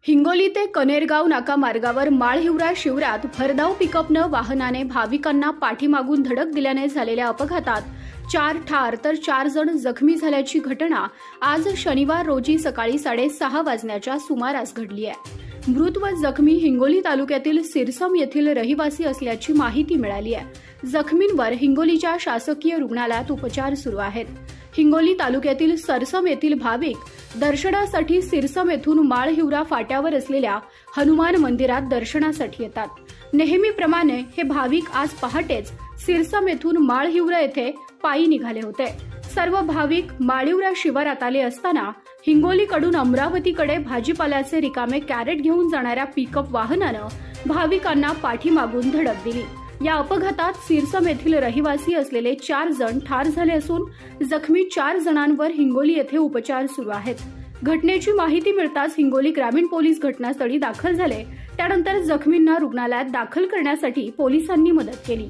हिंगोली ते कनेरगाव नाका मार्गावर माळहिवरा शिवारात भरधाव पिकअपनं वाहनाने भाविकांना पाठीमागून धडक दिल्याने झालेल्या अपघातात 4 ठार तर 4 जण जखमी झाल्याची घटना आज शनिवार रोजी सकाळी 6:30 वाजण्याच्या सुमारास घडली आहे। मृत व जखमी हिंगोली तालुक्यातील सिरसम येथील रहिवासी असल्याची माहिती मिळाली आहे। जखमींवर हिंगोलीच्या शासकीय रुग्णालयात उपचार सुरू आहेत। हिंगोली तालुक्यातील सरसम येथील भाविक दर्शनासाठी सिरसम येथून माळहिवरा फाट्यावर असलेल्या हनुमान मंदिरात दर्शनासाठी येतात। नेहमीप्रमाणे हे भाविक आज पहाटेच सिरसम येथून माळहिवरा येथे पायी निघाले होते। सर्व भाविक माळहिवरा शिवारात आले असताना हिंगोलीकडून अमरावतीकडे भाजीपाल्याचे रिकामे कॅरेट घेऊन जाणाऱ्या पिकअप वाहनानं भाविकांना पाठीमागून धडक दिली। या अपघातात सिरसम येथील रहिवासी असलेले 4 जण ठार झाले असून जखमी 4 जणांवर हिंगोली येथे उपचार सुरू आहेत। घटनेची माहिती मिळताच हिंगोली ग्रामीण पोलीस घटनास्थळी दाखल झाले। त्यानंतर जखमींना रुग्णालयात दाखल करण्यासाठी पोलिसांनी मदत केली।